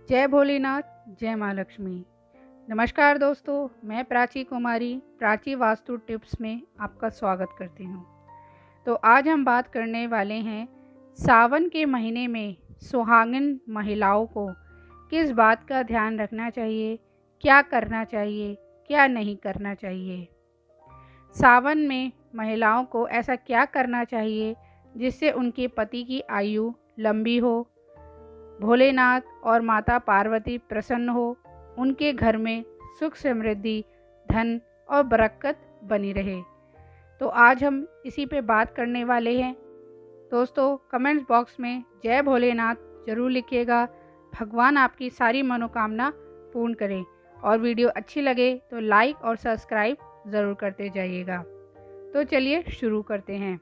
जय भोलेनाथ, जय माँ लक्ष्मी। नमस्कार दोस्तों, मैं प्राची कुमारी प्राची वास्तु टिप्स में आपका स्वागत करती हूँ। तो आज हम बात करने वाले हैं सावन के महीने में सुहागिन महिलाओं को किस बात का ध्यान रखना चाहिए, क्या करना चाहिए, क्या नहीं करना चाहिए। सावन में महिलाओं को ऐसा क्या करना चाहिए जिससे उनके पति की आयु लंबी हो, भोलेनाथ और माता पार्वती प्रसन्न हो, उनके घर में सुख समृद्धि, धन और बरकत बनी रहे। तो आज हम इसी पे बात करने वाले हैं। दोस्तों, कमेंट्स बॉक्स में जय भोलेनाथ ज़रूर लिखिएगा। भगवान आपकी सारी मनोकामना पूर्ण करें और वीडियो अच्छी लगे तो लाइक और सब्सक्राइब ज़रूर करते जाइएगा। तो चलिए शुरू करते हैं।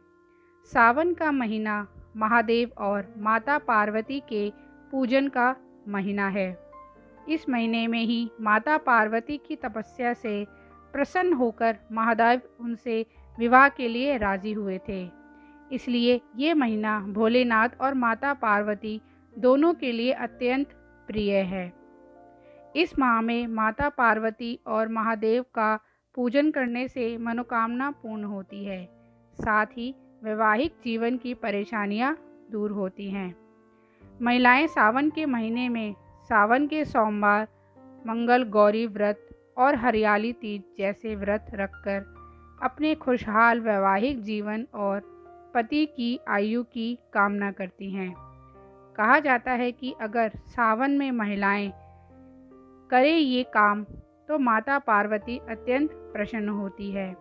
सावन का महीना महादेव और माता पार्वती के पूजन का महीना है। इस महीने में ही माता पार्वती की तपस्या से प्रसन्न होकर महादेव उनसे विवाह के लिए राजी हुए थे। इसलिए ये महीना भोलेनाथ और माता पार्वती दोनों के लिए अत्यंत प्रिय है। इस माह में माता पार्वती और महादेव का पूजन करने से मनोकामना पूर्ण होती है, साथ ही वैवाहिक जीवन की परेशानियां दूर होती हैं। महिलाएं सावन के महीने में सावन के सोमवार, मंगल गौरी व्रत और हरियाली तीज जैसे व्रत रखकर अपने खुशहाल वैवाहिक जीवन और पति की आयु की कामना करती हैं। कहा जाता है कि अगर सावन में महिलाएं करें ये काम तो माता पार्वती अत्यंत प्रसन्न होती है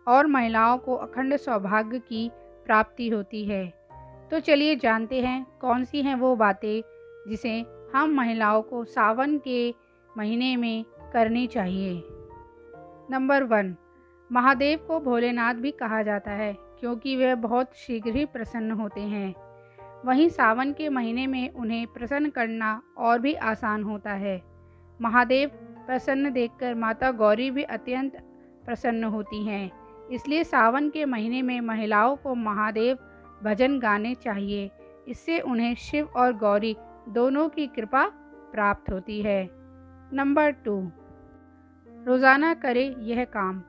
और महिलाओं को अखंड सौभाग्य की प्राप्ति होती है। तो चलिए जानते हैं कौन सी हैं वो बातें जिसे हम महिलाओं को सावन के महीने में करनी चाहिए। नंबर 1, महादेव को भोलेनाथ भी कहा जाता है क्योंकि वे बहुत शीघ्र ही प्रसन्न होते हैं। वहीं सावन के महीने में उन्हें प्रसन्न करना और भी आसान होता है। महादेव प्रसन्न देखकर माता गौरी भी अत्यंत प्रसन्न होती हैं। इसलिए सावन के महीने में महिलाओं को महादेव भजन गाने चाहिए। इससे उन्हें शिव और गौरी दोनों की कृपा प्राप्त होती है। नंबर 2, रोज़ाना करें यह काम।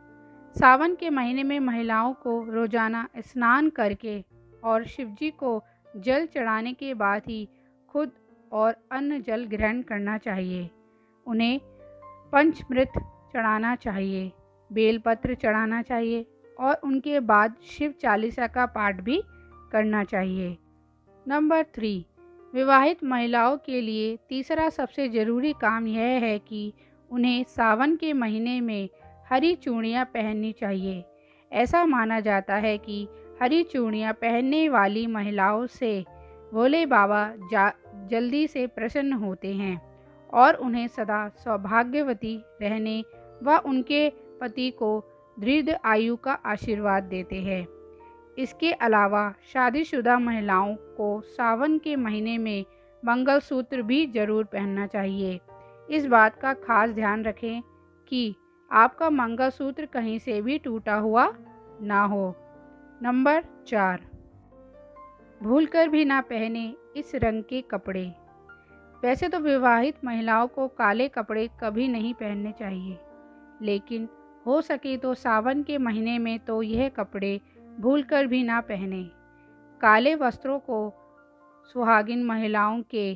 सावन के महीने में महिलाओं को रोज़ाना स्नान करके और शिवजी को जल चढ़ाने के बाद ही खुद और अन्न जल ग्रहण करना चाहिए। उन्हें पंचमृत चढ़ाना चाहिए, बेलपत्र चढ़ाना चाहिए और उनके बाद शिव चालीसा का पाठ भी करना चाहिए। नंबर 3, विवाहित महिलाओं के लिए तीसरा सबसे ज़रूरी काम यह है कि उन्हें सावन के महीने में हरी चूड़ियाँ पहननी चाहिए। ऐसा माना जाता है कि हरी चूड़ियाँ पहनने वाली महिलाओं से भोले बाबा जल्दी से प्रसन्न होते हैं और उन्हें सदा सौभाग्यवती रहने व उनके पति को दीर्घ आयु का आशीर्वाद देते हैं। इसके अलावा शादीशुदा महिलाओं को सावन के महीने में मंगलसूत्र भी जरूर पहनना चाहिए। इस बात का खास ध्यान रखें कि आपका मंगलसूत्र कहीं से भी टूटा हुआ ना हो। नंबर 4, भूलकर भी ना पहने इस रंग के कपड़े। वैसे तो विवाहित महिलाओं को काले कपड़े कभी नहीं पहनने चाहिए, लेकिन हो सके तो सावन के महीने में तो यह कपड़े भूलकर भी ना पहने। काले वस्त्रों को सुहागिन महिलाओं के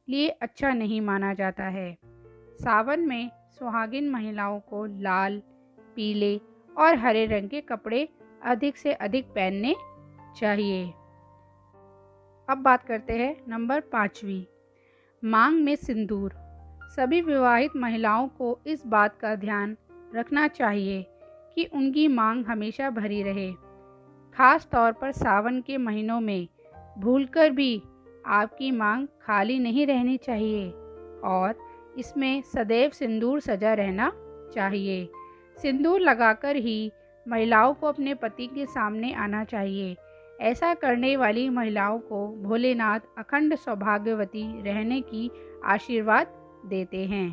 लिए अच्छा नहीं माना जाता है। सावन में सुहागिन महिलाओं को लाल, पीले और हरे रंग के कपड़े अधिक से अधिक पहनने चाहिए। अब बात करते हैं नंबर 5वीं, मांग में सिंदूर। सभी विवाहित महिलाओं को इस बात का ध्यान रखना चाहिए कि उनकी मांग हमेशा भरी रहे। खास तौर पर सावन के महीनों में भूलकर भी आपकी मांग खाली नहीं रहनी चाहिए और इसमें सदैव सिंदूर सजा रहना चाहिए। सिंदूर लगाकर ही महिलाओं को अपने पति के सामने आना चाहिए। ऐसा करने वाली महिलाओं को भोलेनाथ अखंड सौभाग्यवती रहने की आशीर्वाद देते हैं।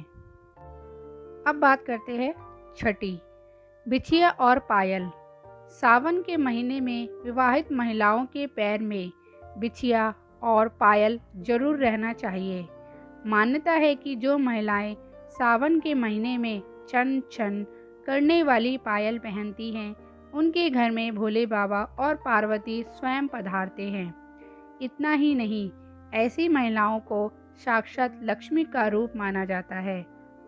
अब बात करते हैं छठी, बिछिया और पायल। सावन के महीने में विवाहित महिलाओं के पैर में बिछिया और पायल जरूर रहना चाहिए। मान्यता है कि जो महिलाएं सावन के महीने में छन छन करने वाली पायल पहनती हैं, उनके घर में भोले बाबा और पार्वती स्वयं पधारते हैं। इतना ही नहीं, ऐसी महिलाओं को साक्षात लक्ष्मी का रूप माना जाता है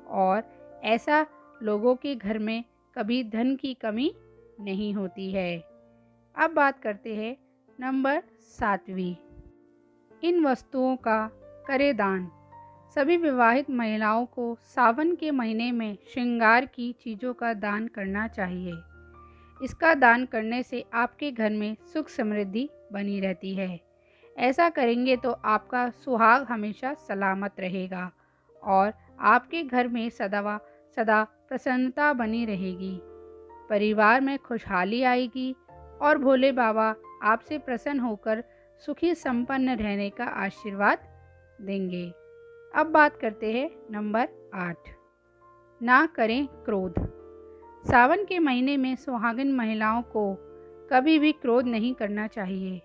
और ऐसा लोगों के घर में कभी धन की कमी नहीं होती है। अब बात करते हैं नंबर 7वीं। इन वस्तुओं का करें दान। सभी विवाहित महिलाओं को सावन के महीने में श्रृंगार की चीज़ों का दान करना चाहिए। इसका दान करने से आपके घर में सुख समृद्धि बनी रहती है। ऐसा करेंगे तो आपका सुहाग हमेशा सलामत रहेगा और आपके घर में सदा प्रसन्नता बनी रहेगी। परिवार में खुशहाली आएगी और भोले बाबा आपसे प्रसन्न होकर सुखी संपन्न रहने का आशीर्वाद देंगे। अब बात करते हैं नंबर 8। ना करें क्रोध। सावन के महीने में सुहागिन महिलाओं को कभी भी क्रोध नहीं करना चाहिए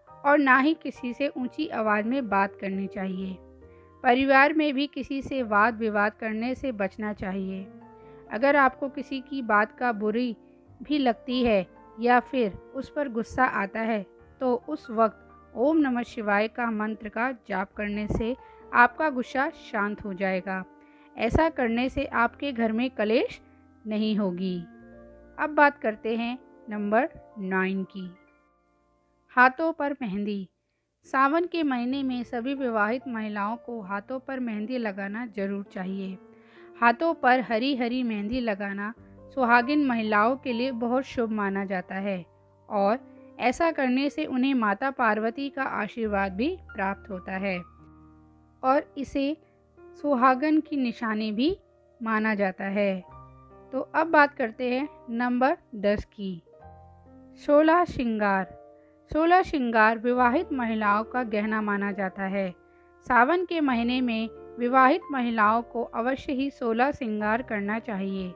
और ना ही किसी से ऊंची आवाज़ में बात करनी चाहिए। परिवार में भी किसी से वाद विवाद करने से बचना चाहिए। अगर आपको किसी की बात का बुरी भी लगती है या फिर उस पर गुस्सा आता है, तो उस वक्त ओम नमः शिवाय का मंत्र का जाप करने से आपका गुस्सा शांत हो जाएगा। ऐसा करने से आपके घर में कलेश नहीं होगी। अब बात करते हैं नंबर 9 की। हाथों पर मेहंदी। सावन के महीने में सभी विवाहित महिलाओं को हाथों पर मेहंदी लगाना जरूर चाहिए। हाथों पर हरी हरी मेहंदी लगाना सुहागिन महिलाओं के लिए बहुत शुभ माना जाता है और ऐसा करने से उन्हें माता पार्वती का आशीर्वाद भी प्राप्त होता है और इसे सुहागन की निशानी भी माना जाता है। तो अब बात करते हैं नंबर 10 की। 16 श्रृंगार। 16 श्रृंगार विवाहित महिलाओं का गहना माना जाता है। सावन के महीने में विवाहित महिलाओं को अवश्य ही 16 श्रृंगार करना चाहिए।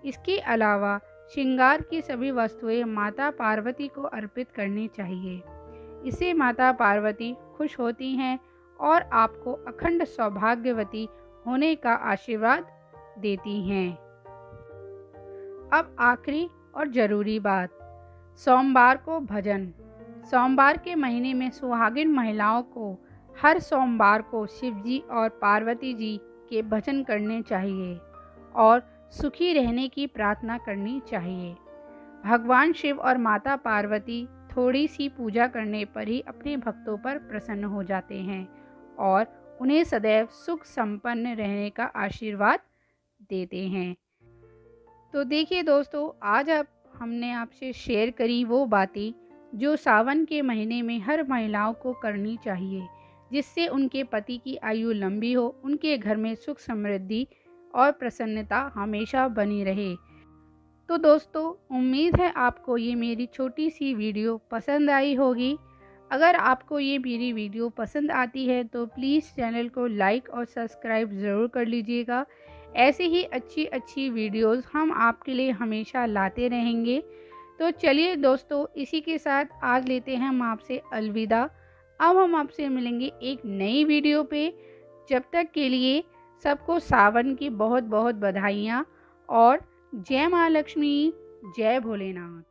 इसके अलावा श्रृंगार की सभी वस्तुएं माता पार्वती को अर्पित करनी चाहिए। इससे माता पार्वती खुश होती हैं और आपको अखंड सौभाग्यवती होने का आशीर्वाद देती हैं। अब आखिरी और ज़रूरी बात, सोमवार को भजन। सोमवार के महीने में सुहागिन महिलाओं को हर सोमवार को शिव जी और पार्वती जी के भजन करने चाहिए और सुखी रहने की प्रार्थना करनी चाहिए। भगवान शिव और माता पार्वती थोड़ी सी पूजा करने पर ही अपने भक्तों पर प्रसन्न हो जाते हैं और उन्हें सदैव सुख संपन्न रहने का आशीर्वाद देते हैं। तो देखिए दोस्तों, आज हमने आपसे शेयर करी वो बातें जो सावन के महीने में हर महिलाओं को करनी चाहिए, जिससे उनके पति की आयु लंबी हो, उनके घर में सुख समृद्धि और प्रसन्नता हमेशा बनी रहे। तो दोस्तों, उम्मीद है आपको ये मेरी छोटी सी वीडियो पसंद आई होगी। अगर आपको ये मेरी वीडियो पसंद आती है तो प्लीज़ चैनल को लाइक और सब्सक्राइब ज़रूर कर लीजिएगा। ऐसी ही अच्छी अच्छी वीडियोस हम आपके लिए हमेशा लाते रहेंगे। तो चलिए दोस्तों, इसी के साथ आज लेते हैं हम आपसे अलविदा। अब हम आपसे मिलेंगे एक नई वीडियो पे। जब तक के लिए सबको सावन की बहुत बहुत बधाइयाँ और जय माँ लक्ष्मी, जय भोलेनाथ।